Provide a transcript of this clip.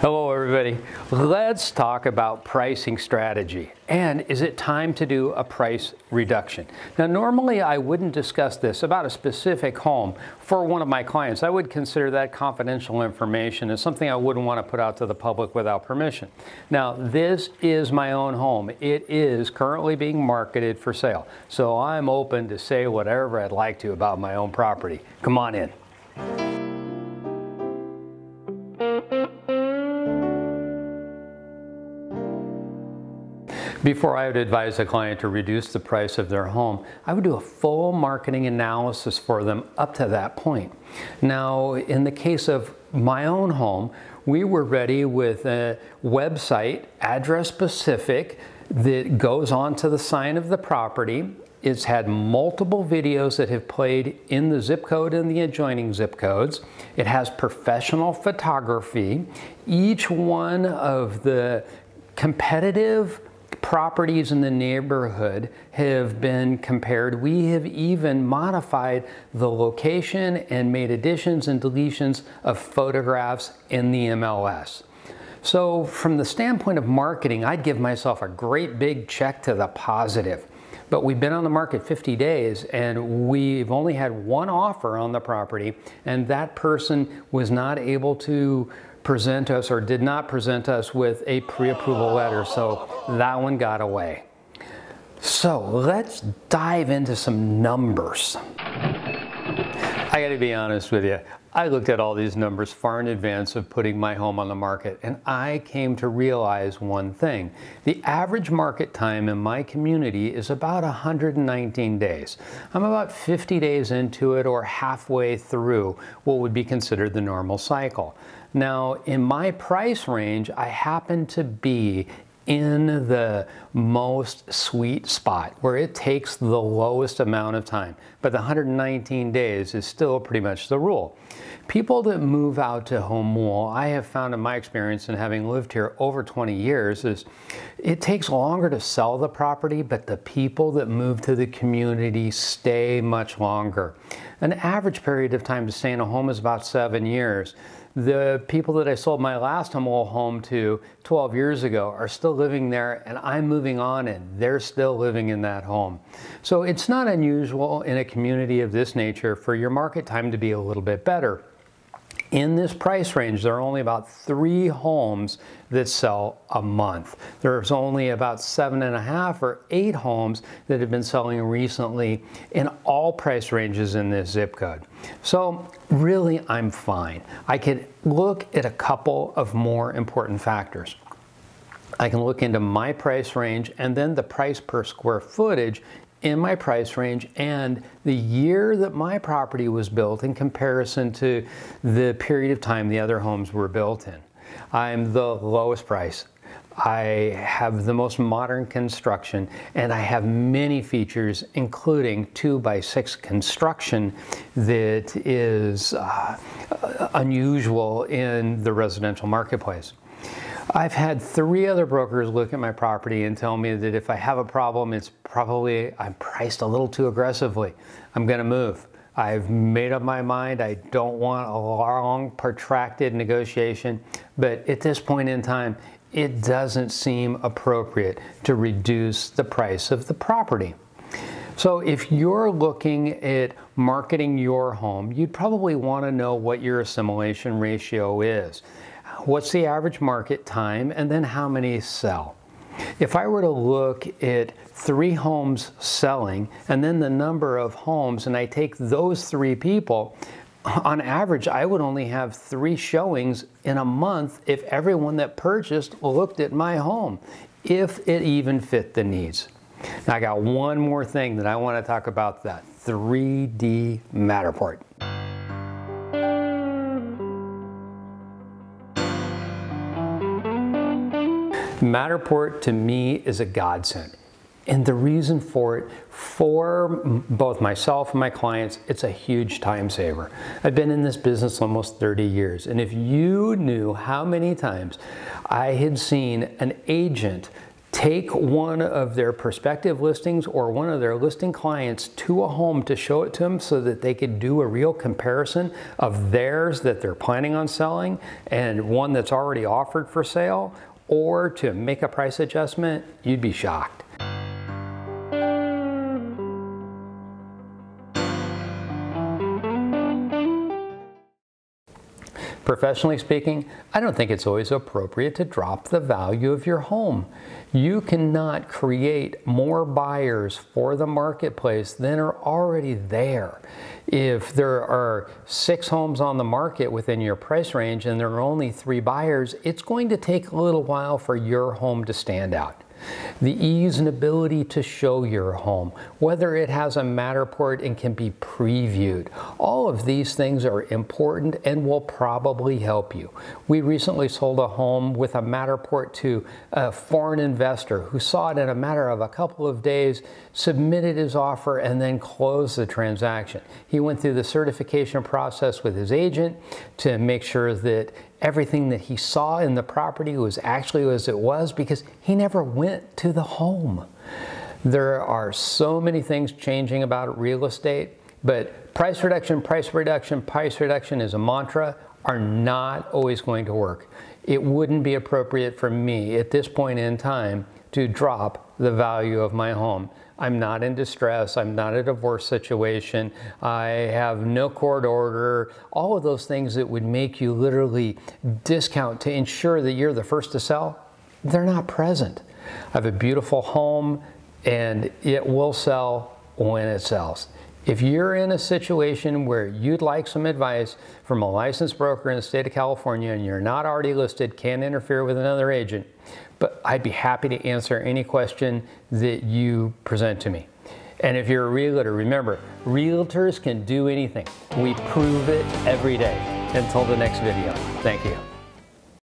Hello everybody. Let's talk about pricing strategy. And is it time to do a price reduction? Now normally I wouldn't discuss this about a specific home for one of my clients. I would consider that confidential information as something I wouldn't want to put out to the public without permission. Now this is my own home. It is currently being marketed for sale. So I'm open to say whatever I'd like to about my own property. Come on in. Before I would advise a client to reduce the price of their home, I would do a full marketing analysis for them up to that point. Now, in the case of my own home, we were ready with a website, address specific, that goes onto the sign of the property. It's had multiple videos that have played in the zip code and the adjoining zip codes. It has professional photography. Each one of the competitive properties in the neighborhood have been compared. We have even modified the location and made additions and deletions of photographs in the MLS. So from the standpoint of marketing, I'd give myself a great big check to the positive. But we've been on the market 50 days and we've only had one offer on the property, and that person was not able to present us or did not present us with a pre-approval letter, so that one got away. So let's dive into some numbers. I gotta be honest with you, I looked at all these numbers far in advance of putting my home on the market, and I came to realize one thing. The average market time in my community is about 119 days. I'm about 50 days into it, or halfway through what would be considered the normal cycle. Now, in my price range, I happen to be in the most sweet spot where it takes the lowest amount of time, but the 119 days is still pretty much the rule. People that move out to Home, I have found in my experience and having lived here over 20 years, is it takes longer to sell the property, but the people that move to the community stay much longer. An average period of time to stay in a home is about 7 years. The people that I sold my last home to 12 years ago are still living there, and I'm moving on and they're still living in that home. So it's not unusual in a community of this nature for your market time to be a little bit better. In this price range, there are only about 3 homes that sell a month. There's only about 7.5 or 8 homes that have been selling recently in all price ranges in this zip code. So really, I'm fine. I could look at a couple of more important factors. I can look into my price range and then the price per square footage in my price range and the year that my property was built in comparison to the period of time the other homes were built in. I'm the lowest price. I have the most modern construction, and I have many features, including 2x6 construction that is unusual in the residential marketplace. I've had 3 other brokers look at my property and tell me that if I have a problem, it's probably I'm priced a little too aggressively. I'm going to move. I've made up my mind. I don't want a long, protracted negotiation, but at this point in time, it doesn't seem appropriate to reduce the price of the property. So if you're looking at marketing your home, you'd probably want to know what your assimilation ratio is. What's the average market time, and then how many sell? If I were to look at 3 homes selling and then the number of homes, and I take those 3 people, on average I would only have 3 showings in a month if everyone that purchased looked at my home, if it even fit the needs. Now I got one more thing that I want to talk about, that 3D Matterport. Matterport to me is a godsend. And the reason for it, for both myself and my clients, it's a huge time saver. I've been in this business almost 30 years. And if you knew how many times I had seen an agent take one of their prospective listings or one of their listing clients to a home to show it to them so that they could do a real comparison of theirs that they're planning on selling and one that's already offered for sale, or to make a price adjustment, you'd be shocked. Professionally speaking, I don't think it's always appropriate to drop the value of your home. You cannot create more buyers for the marketplace than are already there. If there are 6 homes on the market within your price range and there are only 3 buyers, it's going to take a little while for your home to stand out. The ease and ability to show your home, whether it has a Matterport and can be previewed. All of these things are important and will probably help you. We recently sold a home with a Matterport to a foreign investor who saw it in a matter of a couple of days, submitted his offer, and then closed the transaction. He went through the certification process with his agent to make sure that everything that he saw in the property was actually as it was, because he never went to the home. There are so many things changing about real estate, but price reduction, price reduction, price reduction is a mantra, are not always going to work. It wouldn't be appropriate for me at this point in time to drop the value of my home. I'm not in distress, I'm not a divorce situation, I have no court order, all of those things that would make you literally discount to ensure that you're the first to sell, they're not present. I have a beautiful home and it will sell when it sells. If you're in a situation where you'd like some advice from a licensed broker in the state of California and you're not already listed, can't interfere with another agent, but I'd be happy to answer any question that you present to me. And if you're a realtor, remember, realtors can do anything. We prove it every day. Until the next video, thank you.